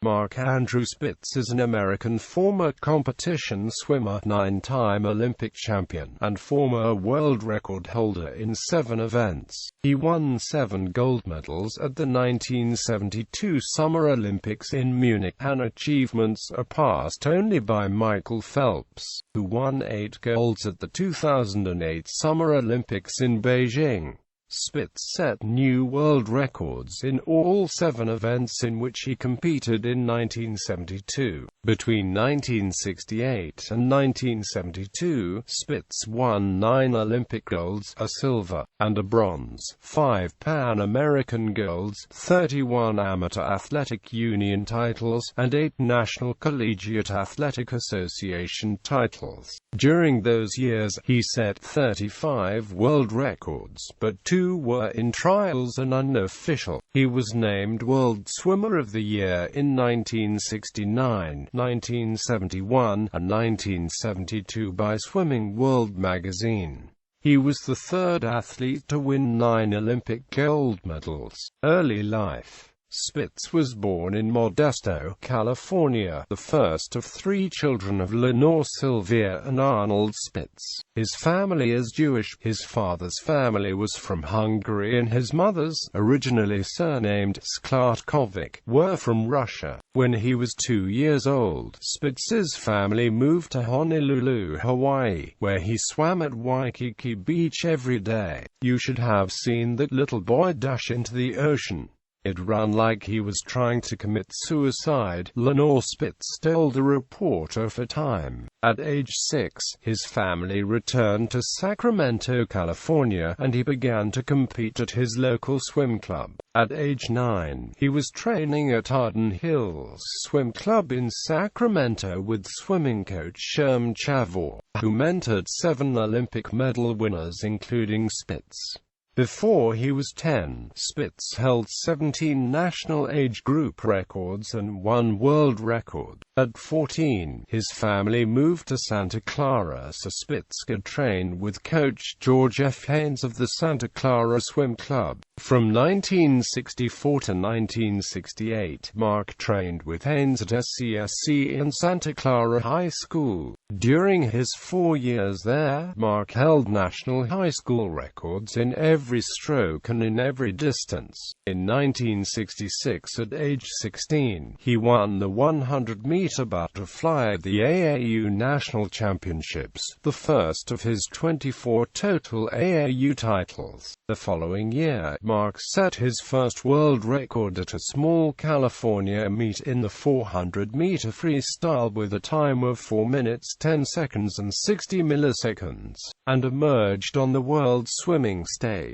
Andrew Spitz is an American former competition swimmer, 9-time Olympic champion, and former world record holder in 7 events. He won 7 gold medals at the 1972 Summer Olympics in Munich, an achievement surpassed only by Michael Phelps, who won 8 golds at the 2008 Summer Olympics in Beijing. Spitz set new world records in all 7 events in which he competed in 1972. Between 1968 and 1972, Spitz won 9 Olympic golds, a silver, and a bronze, 5 Pan American golds, 31 Amateur Athletic Union titles, and 8 National Collegiate Athletic Association titles. During those years, he set 35 world records, but 2 were in trials and unofficial. He was named World Swimmer of the Year in 1969, 1971, and 1972 by Swimming World magazine. He was the 3rd athlete to win 9 Olympic gold medals. Early life. Spitz was born in Modesto, California, the first of 3 children of Lenore Sylvia and Arnold Spitz. His family is Jewish. His father's family was from Hungary and his mother's, originally surnamed Sklarkovic, were from Russia. When he was 2 years old, Spitz's family moved to Honolulu, Hawaii, where he swam at Waikiki Beach every day. "You should have seen that little boy dash into the ocean. It ran like he was trying to commit suicide," Lenore Spitz told a reporter for Time. At age 6, his family returned to Sacramento, California, and he began to compete at his local swim club. At age 9, he was training at Arden Hills Swim Club in Sacramento with swimming coach Sherm Chavor, who mentored 7 Olympic medal winners including Spitz. Before he was 10, Spitz held 17 national age group records and 1 world record. At 14, his family moved to Santa Clara so Spitz could train with coach Giorgio of the Santa Clara Swim Club. From 1964 to 1968, Mark trained with Haynes at SCSC in Santa Clara High School. During his 4 years there, Mark held national high school records in every stroke and in every distance. In 1966, at age 16, he won the 100-meter butterfly at the AAU National Championships, the first of his 24 total AAU titles. The following year, Mark set his first world record at a small California meet in the 400-meter freestyle with a time of 4 minutes 10 seconds and 60 milliseconds, and emerged on the world swimming stage.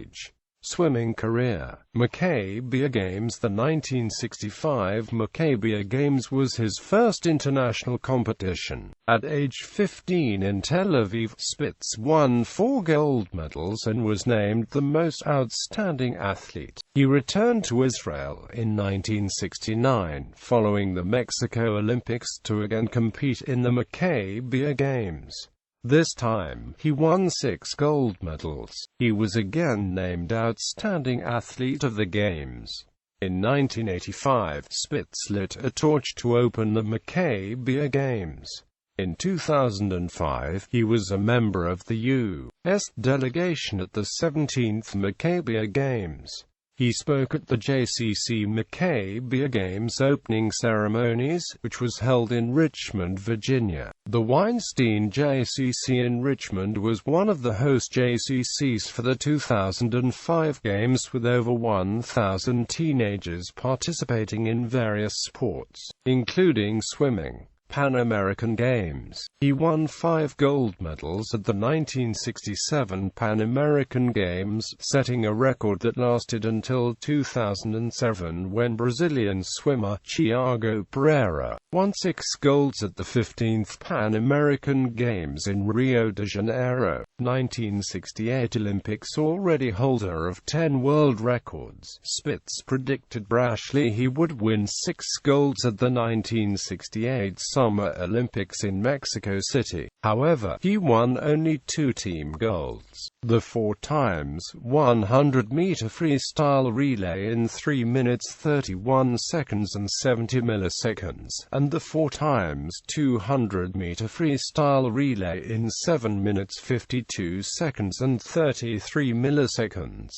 Swimming career. Maccabi Games. The 1965 Maccabi Games was his first international competition. At age 15 in Tel Aviv, Spitz won 4 gold medals and was named the most outstanding athlete. He returned to Israel in 1969, following the Mexico Olympics, to again compete in the Maccabi Games. This time, he won 6 gold medals. He was again named Outstanding Athlete of the Games. In 1985, Spitz lit a torch to open the Maccabi Games. In 2005, he was a member of the U.S. delegation at the 17th Maccabi Games. He spoke at the JCC Maccabi Games opening ceremonies, which was held in Richmond, Virginia. The Weinstein JCC in Richmond was one of the host JCCs for the 2005 Games, with over 1,000 teenagers participating in various sports, including swimming. Pan American Games. He won 5 gold medals at the 1967 Pan American Games, setting a record that lasted until 2007 when Brazilian swimmer Thiago Pereira won 6 golds at the 15th Pan American Games in Rio de Janeiro. 1968 Olympics already holder of 10 world records, Spitz predicted brashly he would win 6 golds at the 1968 Summer Olympics in Mexico City. However, he won only 2 team golds: the 4x100-meter freestyle relay in 3 minutes 31 seconds and 70 milliseconds, and the 4x200-meter freestyle relay in 7 minutes 52 seconds and 33 milliseconds.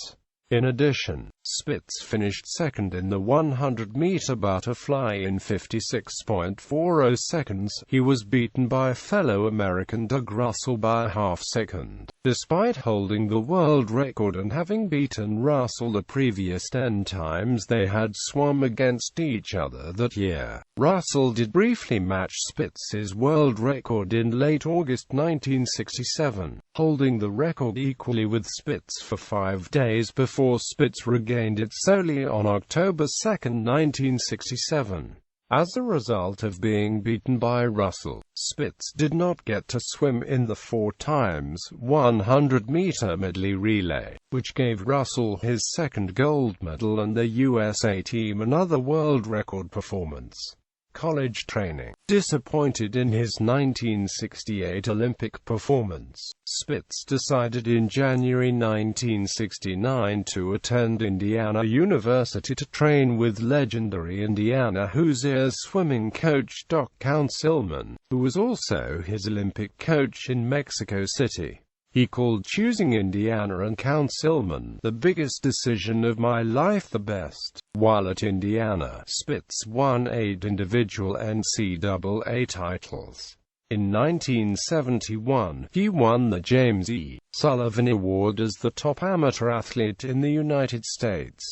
In addition, Spitz finished second in the 100-meter butterfly in 56.40 seconds. He was beaten by fellow American Doug Russell by a half-second. Despite holding the world record and having beaten Russell the previous 10 times they had swum against each other that year, Russell did briefly match Spitz's world record in late August 1967, holding the record equally with Spitz for 5 days before Spitz regained it solely on October 2, 1967. As a result of being beaten by Russell, Spitz did not get to swim in the 4x100-meter medley relay, which gave Russell his second gold medal and the USA team another world record performance. College training. Disappointed in his 1968 Olympic performance, Spitz decided in January 1969 to attend Indiana University to train with legendary Indiana Hoosiers swimming coach Doc Councilman, who was also his Olympic coach in Mexico City. He called choosing Indiana and Councilman the biggest decision of my life. The best. While at Indiana, Spitz won 8 individual NCAA titles. In 1971, he won the James E. Sullivan Award as the top amateur athlete in the United States.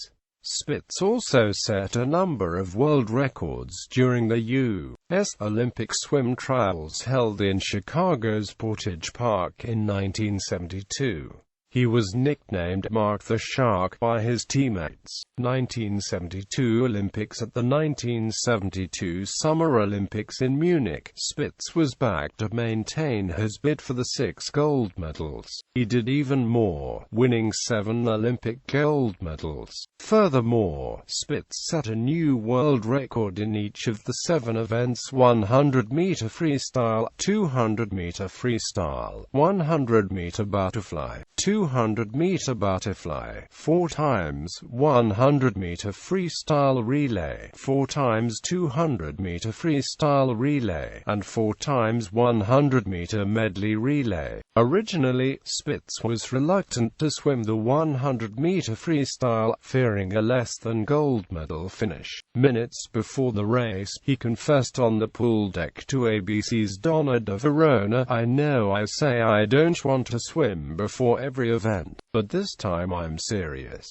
Spitz also set a number of world records during the U.S. Olympic swim trials held in Chicago's Portage Park in 1972. He was nicknamed Mark the Shark by his teammates. 1972 Olympics. At the 1972 Summer Olympics in Munich, Spitz was back to maintain his bid for the 6 gold medals. He did even more, winning 7 Olympic gold medals. Furthermore, Spitz set a new world record in each of the 7 events: 100-meter freestyle, 200-meter freestyle, 100-meter butterfly, 200-meter butterfly, 4x100-meter freestyle relay, 4x200-meter freestyle relay, and 4x100-meter medley relay. Originally, Spitz was reluctant to swim the 100-meter freestyle, fearing a less than gold medal finish. Minutes before the race, he confessed on the pool deck to ABC's Donna de Verona, "I know I say I don't want to swim before every event, but this time I'm serious.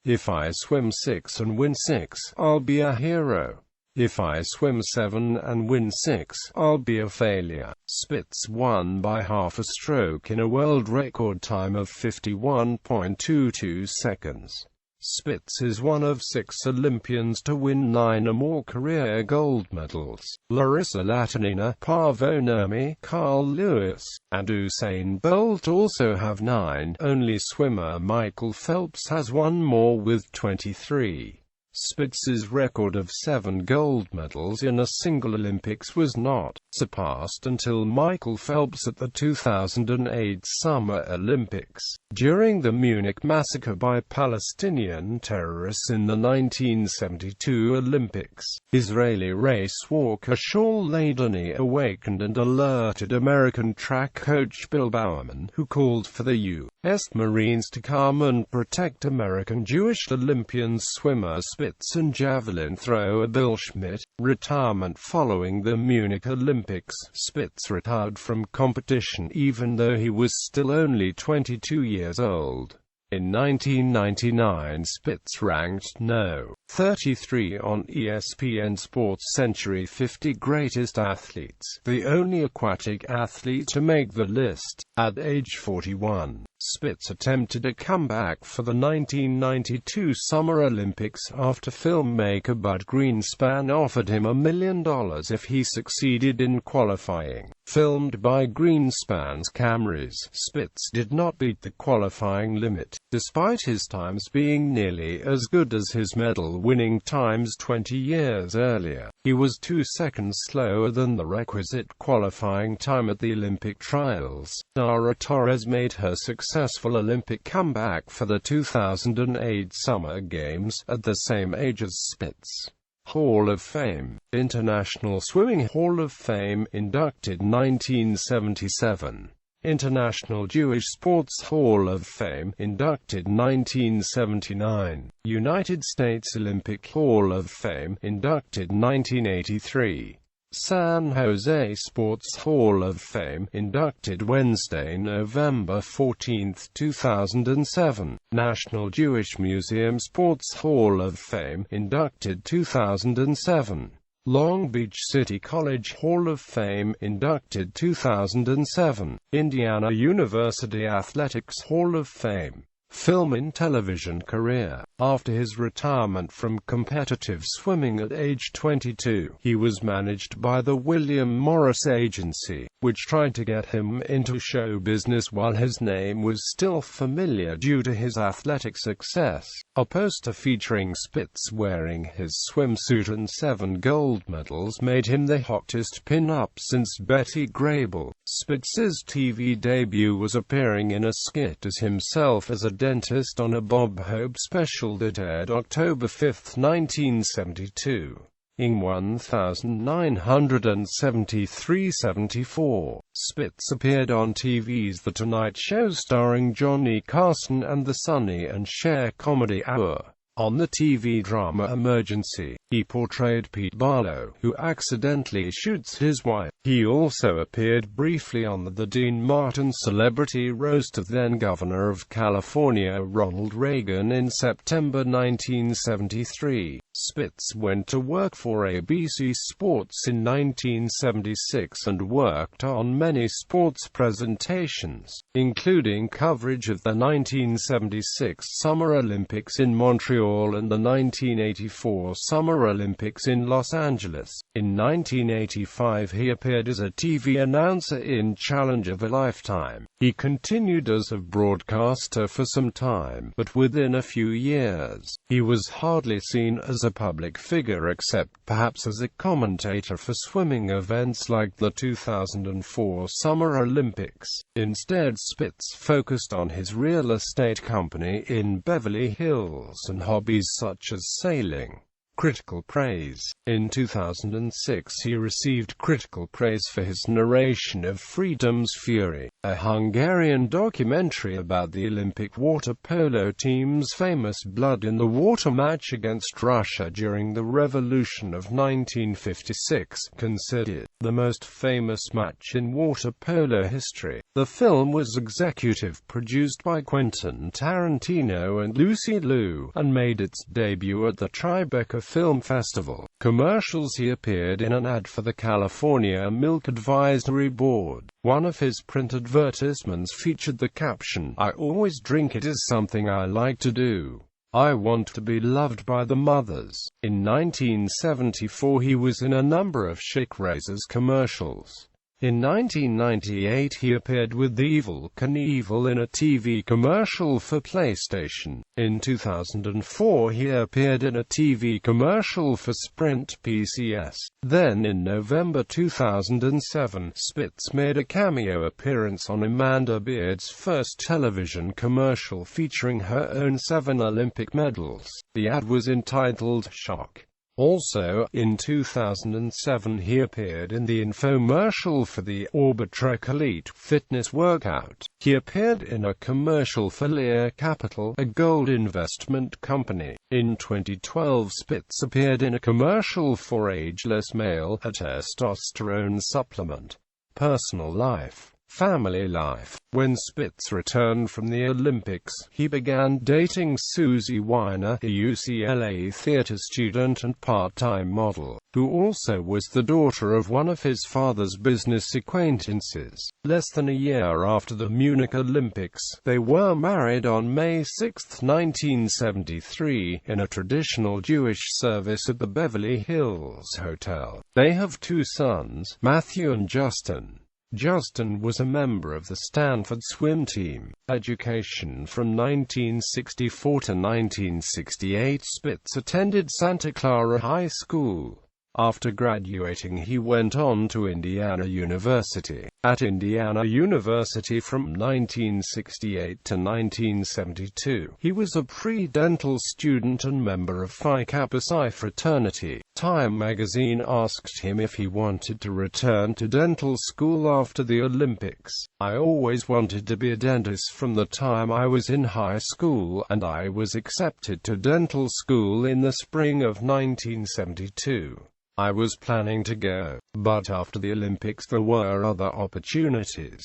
If I swim 6 and win 6, I'll be a hero. If I swim 7 and win 6, I'll be a failure." Spitz won by half a stroke in a world record time of 51.22 seconds. Spitz is one of 6 Olympians to win 9 or more career gold medals. Larissa Lattinina, Paavo Nurmi, Carl Lewis, and Usain Bolt also have 9. Only swimmer Michael Phelps has one more with 23. Spitz's record of 7 gold medals in a single Olympics was not surpassed until Michael Phelps at the 2008 Summer Olympics. During the Munich massacre by Palestinian terrorists in the 1972 Olympics, Israeli race walker Shaul Ladany awakened and alerted American track coach Bill Bowerman, who called for the U.S. Marines to come and protect American Jewish Olympians swimmer Spitz and javelin thrower Bill Schmidt. Retirement. Following the Munich Olympics, Spitz retired from competition even though he was still only 22 years old. In 1999, Spitz ranked No. 33 on ESPN Sports Century 50 Greatest Athletes, the only aquatic athlete to make the list, at age 41. Spitz attempted a comeback for the 1992 Summer Olympics after filmmaker Bud Greenspan offered him $1 million if he succeeded in qualifying. Filmed by Greenspan's cameras, Spitz did not beat the qualifying limit, despite his times being nearly as good as his medal-winning times 20 years earlier. He was 2 seconds slower than the requisite qualifying time at the Olympic trials. Sara Torres made her successful Olympic comeback for the 2008 Summer Games, at the same age as Spitz. Hall of Fame. International Swimming Hall of Fame, inducted 1977. International Jewish Sports Hall of Fame, inducted 1979. United States Olympic Hall of Fame, inducted 1983. San Jose Sports Hall of Fame, inducted Wednesday, November 14, 2007. National Jewish Museum Sports Hall of Fame, inducted 2007. Long Beach City College Hall of Fame, inducted 2007. Indiana University Athletics Hall of Fame. Film and television career. After his retirement from competitive swimming at age 22, he was managed by the William Morris Agency, which tried to get him into show business while his name was still familiar due to his athletic success. A poster featuring Spitz wearing his swimsuit and 7 gold medals made him the hottest pin-up since Betty Grable. Spitz's TV debut was appearing in a skit as himself as a dentist on a Bob Hope special that aired October 5, 1972. In 1973-74, Spitz appeared on TV's The Tonight Show starring Johnny Carson and The Sonny and Cher Comedy Hour. On the TV drama Emergency, he portrayed Pete Barlow, who accidentally shoots his wife. He also appeared briefly on the Dean Martin Celebrity Roast of then-Governor of California Ronald Reagan in September 1973. Spitz went to work for ABC Sports in 1976 and worked on many sports presentations, including coverage of the 1976 Summer Olympics in Montreal and the 1984 Summer Olympics in Los Angeles. In 1985 he appeared as a TV announcer in Challenge of a Lifetime. He continued as a broadcaster for some time, but within a few years, he was hardly seen as a public figure except perhaps as a commentator for swimming events like the 2004 Summer Olympics. Instead, Spitz focused on his real estate company in Beverly Hills and hobbies such as sailing. Critical praise. In 2006 he received critical praise for his narration of Freedom's Fury, a Hungarian documentary about the Olympic water polo team's famous blood in the water match against Russia during the Revolution of 1956, considered the most famous match in water polo history. The film was executive produced by Quentin Tarantino and Lucy Liu, and made its debut at the Tribeca Film Festival. Commercials. He appeared in an ad for the California Milk Advisory Board. One of his print advertisements featured the caption, "I always drink, it is something I like to do. I want to be loved by the mothers." In 1974 he was in a number of Schick Razors commercials. In 1998 he appeared with Evel Knievel in a TV commercial for PlayStation. In 2004 he appeared in a TV commercial for Sprint PCS. Then in November 2007, Spitz made a cameo appearance on Amanda Beard's first television commercial featuring her own 7 Olympic medals. The ad was entitled Shock. Also, in 2007 he appeared in the infomercial for the Orbitrek Elite fitness workout. He appeared in a commercial for Lear Capital, a gold investment company. In 2012 Spitz appeared in a commercial for Ageless Male, a testosterone supplement. Personal life. Family life. When Spitz returned from the Olympics, he began dating Susie Weiner, a UCLA theater student and part-time model, who also was the daughter of one of his father's business acquaintances. Less than a year after the Munich Olympics, they were married on May 6, 1973, in a traditional Jewish service at the Beverly Hills Hotel. They have two sons, Matthew and Justin. Justin was a member of the Stanford swim team. Education from 1964 to 1968. Spitz attended Santa Clara High School. After graduating, he went on to Indiana University. At Indiana University from 1968 to 1972, he was a pre-dental student and member of Phi Kappa Psi fraternity. Time magazine asked him if he wanted to return to dental school after the Olympics. "I always wanted to be a dentist from the time I was in high school, and I was accepted to dental school in the spring of 1972. I was planning to go, but after the Olympics there were other opportunities.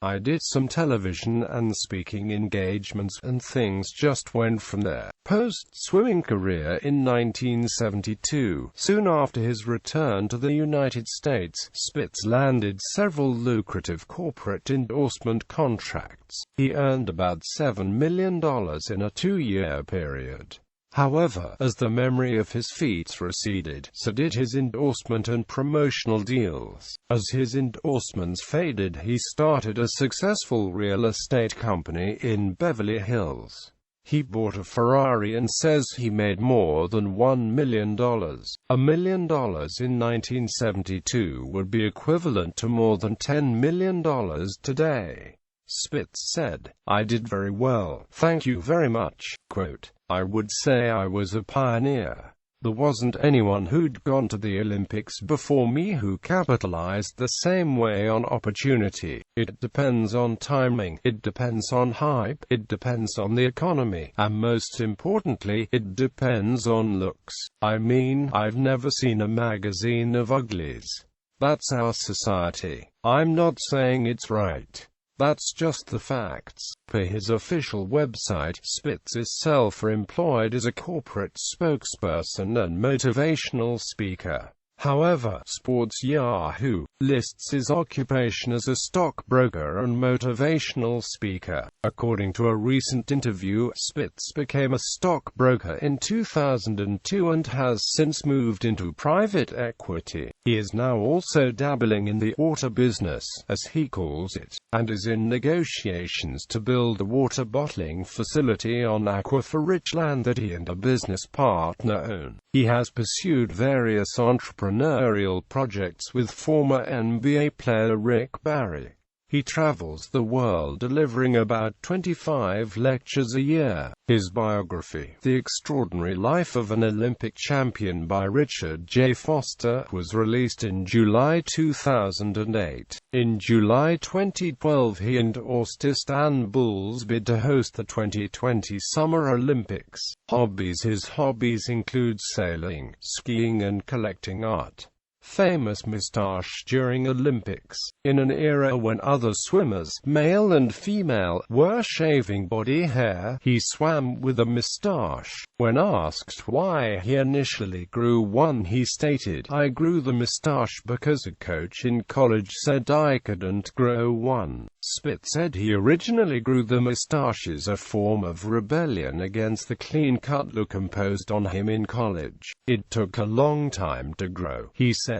I did some television and speaking engagements, and things just went from there." Post-swimming career. In 1972, soon after his return to the United States, Spitz landed several lucrative corporate endorsement contracts. He earned about $7 million in a 2-year period. However, as the memory of his feats receded, so did his endorsement and promotional deals. As his endorsements faded, he started a successful real estate company in Beverly Hills. He bought a Ferrari and says he made more than $1 million. $1 million in 1972 would be equivalent to more than $10 million today. Spitz said, "I did very well, thank you very much." Quote, "I would say I was a pioneer. There wasn't anyone who'd gone to the Olympics before me who capitalized the same way on opportunity. It depends on timing, it depends on hype, it depends on the economy, and most importantly, it depends on looks. I mean, I've never seen a magazine of uglies. That's our society. I'm not saying it's right. That's just the facts." Per his official website, Spitz is self-employed as a corporate spokesperson and motivational speaker. However, Sports Yahoo lists his occupation as a stockbroker and motivational speaker. According to a recent interview, Spitz became a stockbroker in 2002 and has since moved into private equity. He is now also dabbling in the water business, as he calls it, and is in negotiations to build a water bottling facility on aquifer-rich land that he and a business partner own. He has pursued various entrepreneurial projects with former NBA player Rick Barry. He travels the world delivering about 25 lectures a year. His biography, The Extraordinary Life of an Olympic Champion by Richard J. Foster, was released in July 2008. In July 2012 he endorsed Istanbul's bid to host the 2020 Summer Olympics. Hobbies. His hobbies include sailing, skiing and collecting art. Famous moustache during Olympics. In an era when other swimmers, male and female, were shaving body hair, he swam with a moustache. When asked why he initially grew one, he stated, "I grew the moustache because a coach in college said I couldn't grow one." Spitz said he originally grew the moustache as a form of rebellion against the clean-cut look imposed on him in college. "It took a long time to grow," he said.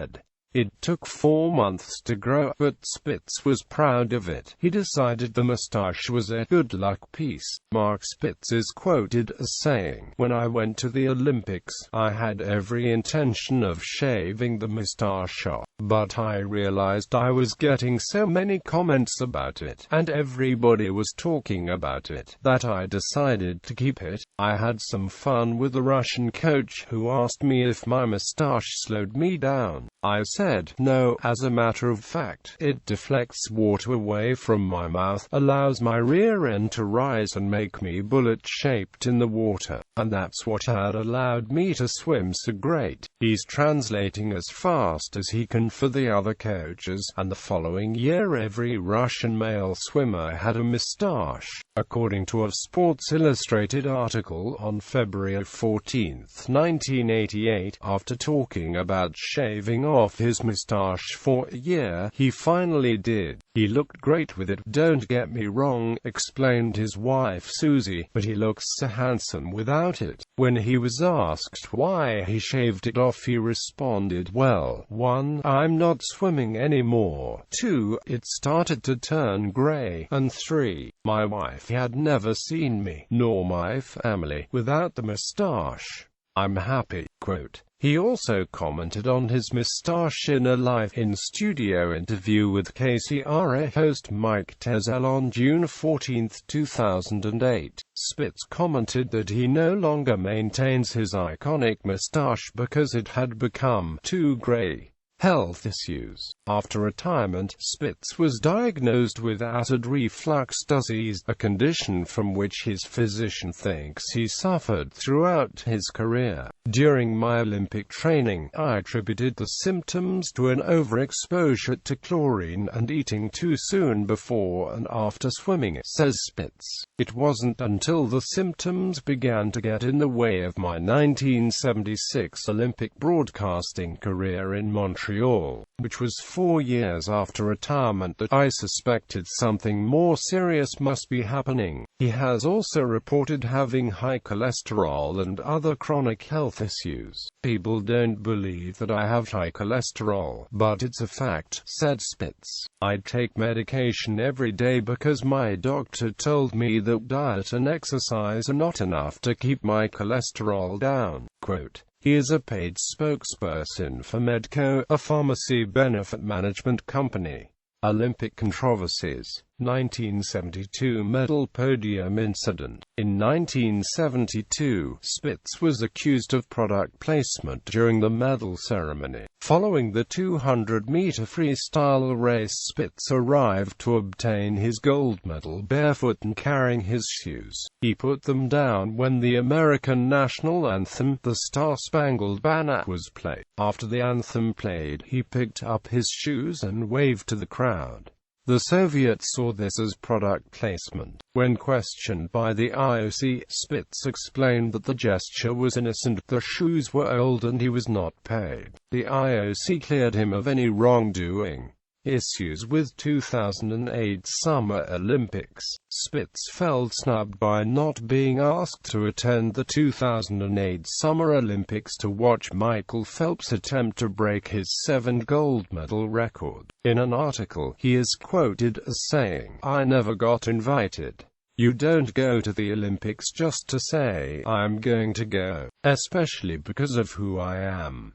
"It took 4 months to grow," but Spitz was proud of it. He decided the moustache was a good luck piece. Mark Spitz is quoted as saying, "When I went to the Olympics, I had every intention of shaving the moustache off, but I realized I was getting so many comments about it, and everybody was talking about it, that I decided to keep it. I had some fun with the Russian coach who asked me if my moustache slowed me down. I said, no. As a matter of fact, it deflects water away from my mouth, allows my rear end to rise and make me bullet-shaped in the water. and that's what had allowed me to swim so great. He's translating as fast as he can for the other coaches, and the following year every Russian male swimmer had a moustache, according to a Sports Illustrated article on February 14, 1988. After talking about shaving off his moustache for a year, he finally did. He looked great with it, don't get me wrong, explained his wife Susie, but he looks so handsome without it. When he was asked why he shaved it off, he responded, well, 1. I'm not swimming anymore, 2. It started to turn grey, and 3. My wife had never seen me, nor my family, without the moustache. I'm happy. Quote. He also commented on his moustache in a live in-studio interview with KCRA host Mike Tezel on June 14, 2008. Spitz commented that he no longer maintains his iconic moustache because it had become too grey. Health issues. After retirement, Spitz was diagnosed with acid reflux disease, a condition from which his physician thinks he suffered throughout his career. During my Olympic training, I attributed the symptoms to an overexposure to chlorine and eating too soon before and after swimming, says Spitz. It wasn't until the symptoms began to get in the way of my 1976 Olympic broadcasting career in Montreal, which was 4 years after retirement, that I suspected something more serious must be happening. He has also reported having high cholesterol and other chronic health issues. People don't believe that I have high cholesterol, but it's a fact, said Spitz. I take medication every day because my doctor told me that diet and exercise are not enough to keep my cholesterol down. Quote. He is a paid spokesperson for Medco, a pharmacy benefit management company. Olympic controversies. 1972 medal podium incident. In 1972, Spitz was accused of product placement during the medal ceremony. Following the 200-meter freestyle race, Spitz arrived to obtain his gold medal barefoot and carrying his shoes. He put them down when the American national anthem, the Star-Spangled Banner, was played. After the anthem played, he picked up his shoes and waved to the crowd. The Soviets saw this as product placement. When questioned by the IOC, Spitz explained that the gesture was innocent, the shoes were old and he was not paid. The IOC cleared him of any wrongdoing. Issues with 2008 Summer Olympics. Spitz felt snubbed by not being asked to attend the 2008 Summer Olympics to watch Michael Phelps attempt to break his 7 gold medal record. In an article, he is quoted as saying, "I never got invited. You don't go to the Olympics just to say, I'm going to go, especially because of who I am.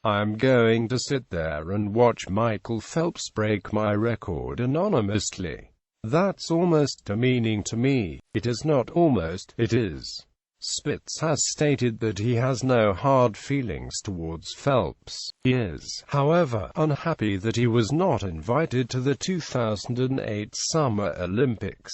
I'm going to sit there and watch Michael Phelps break my record anonymously. That's almost demeaning to me. It is not almost, it is." Spitz has stated that he has no hard feelings towards Phelps. He is, however, unhappy that he was not invited to the 2008 Summer Olympics.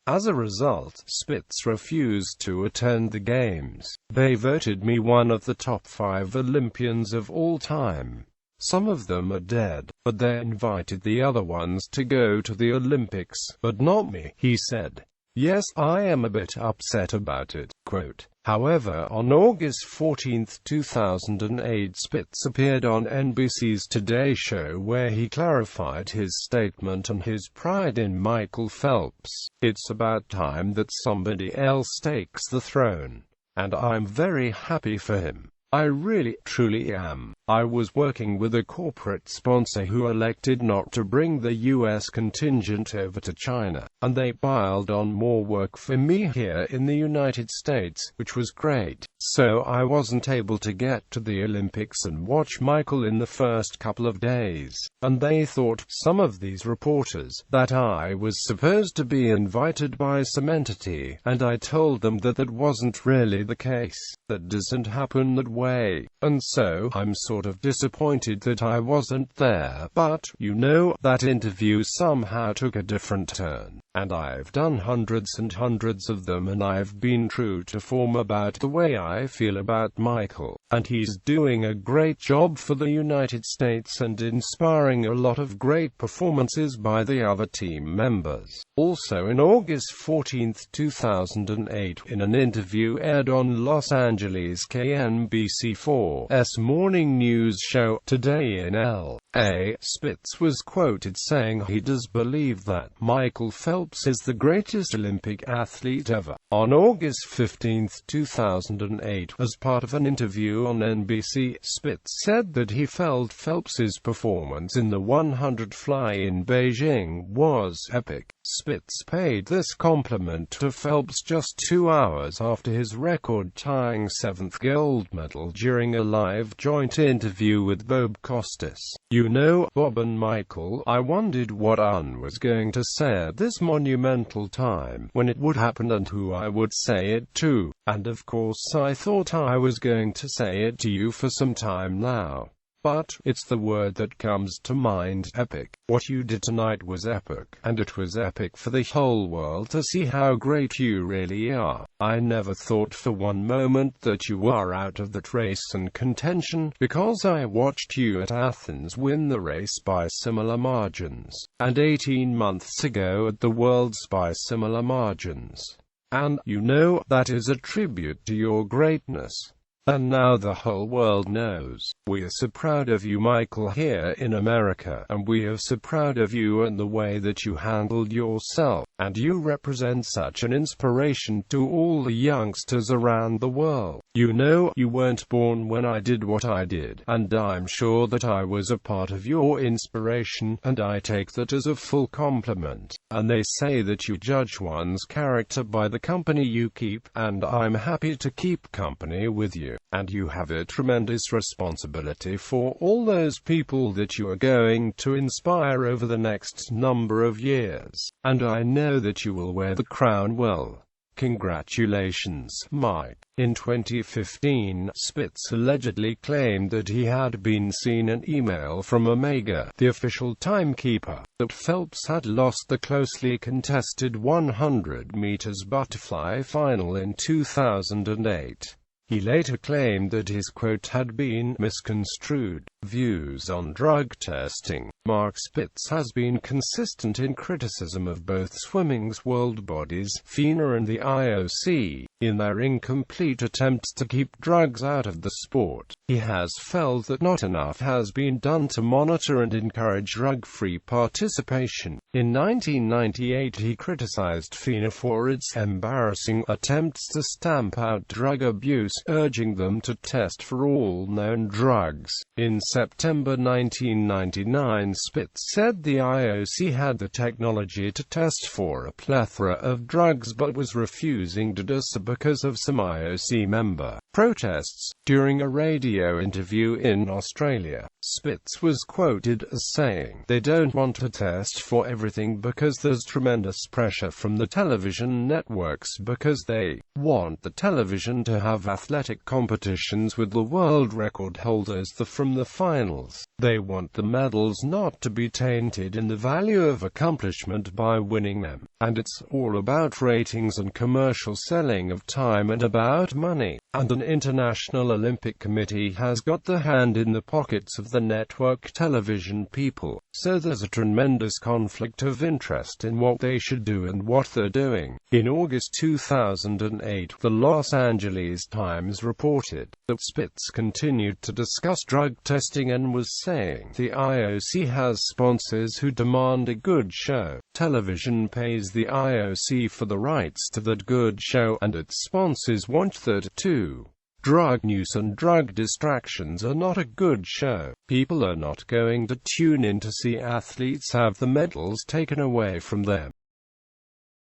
As a result, Spitz refused to attend the Games. They voted me one of the top 5 Olympians of all time. Some of them are dead, but they invited the other ones to go to the Olympics, but not me, he said. Yes, I am a bit upset about it. Quote. However, on August 14, 2008, Spitz appeared on NBC's Today Show where he clarified his statement and his pride in Michael Phelps. "It's about time that somebody else takes the throne. And I'm very happy for him. I really, truly am. I was working with a corporate sponsor who elected not to bring the US contingent over to China, and they piled on more work for me here in the United States, which was great. So I wasn't able to get to the Olympics and watch Michael in the first couple of days, and they thought, some of these reporters, that I was supposed to be invited by some entity, and I told them that that wasn't really the case. That doesn't happen that way, and so, I'm sort of disappointed that I wasn't there, but, you know, that interview somehow took a different turn. and I've done hundreds and hundreds of them, and I've been true to form about the way I feel about Michael, and he's doing a great job for the United States and inspiring a lot of great performances by the other team members. Also in August 14, 2008, in an interview aired on Los Angeles KNBC4's morning news show, Today in L.A., Spitz was quoted saying he does believe that Michael Phelps is the greatest Olympic athlete ever. On August 15, 2008, as part of an interview on NBC, Spitz said that he felt Phelps's performance in the 100 fly in Beijing was epic. Spitz paid this compliment to Phelps just 2 hours after his record-tying 7th gold medal during a live joint interview with Bob Costas. "You know, Bob and Michael, I wondered what Un was going to say at this monumental time, when it would happen and who I would say it to. And of course I thought I was going to say it to you for some time now. But it's the word that comes to mind, epic. What you did tonight was epic, and it was epic for the whole world to see how great you really are. I never thought for one moment that you were out of that race and contention, because I watched you at Athens win the race by similar margins, and 18 months ago at the Worlds by similar margins. And, you know, that is a tribute to your greatness. And now the whole world knows. We are so proud of you, Michael, here in America, and we are so proud of you and the way that you handled yourself, and you represent such an inspiration to all the youngsters around the world. You know, you weren't born when I did what I did, and I'm sure that I was a part of your inspiration, and I take that as a full compliment. And they say that you judge one's character by the company you keep, and I'm happy to keep company with you. And you have a tremendous responsibility for all those people that you are going to inspire over the next number of years. And I know that you will wear the crown well. Congratulations, Mike." In 2015, Spitz allegedly claimed that he had been seen an email from Omega, the official timekeeper, that Phelps had lost the closely contested 100 meters butterfly final in 2008. He later claimed that his quote had been misconstrued. Views on drug testing. Mark Spitz has been consistent in criticism of both swimming's world bodies, FINA and the IOC, in their incomplete attempts to keep drugs out of the sport. He has felt that not enough has been done to monitor and encourage drug-free participation. In 1998 he criticized FINA for its embarrassing attempts to stamp out drug abuse, urging them to test for all known drugs. In September 1999, Spitz said the IOC had the technology to test for a plethora of drugs but was refusing to do so because of some IOC member protests. During a radio interview in Australia, Spitz was quoted as saying, "They don't want to test for everything because there's tremendous pressure from the television networks because they want the television to have athletic competitions with the world record holders from the finals. They want the medals not to be tainted in the value of accomplishment by winning them. And it's all about ratings and commercial selling of time and about money. And an International Olympic Committee has got the hand in the pockets of the network television people, so there's a tremendous conflict of interest in what they should do and what they're doing." In August 2008, the Los Angeles Times reported that Spitz continued to discuss drug testing and was saying, "The IOC has sponsors who demand a good show. Television pays the IOC for the rights to that good show, and its sponsors want that too. Drug use and drug distractions are not a good show. People are not going to tune in to see athletes have the medals taken away from them.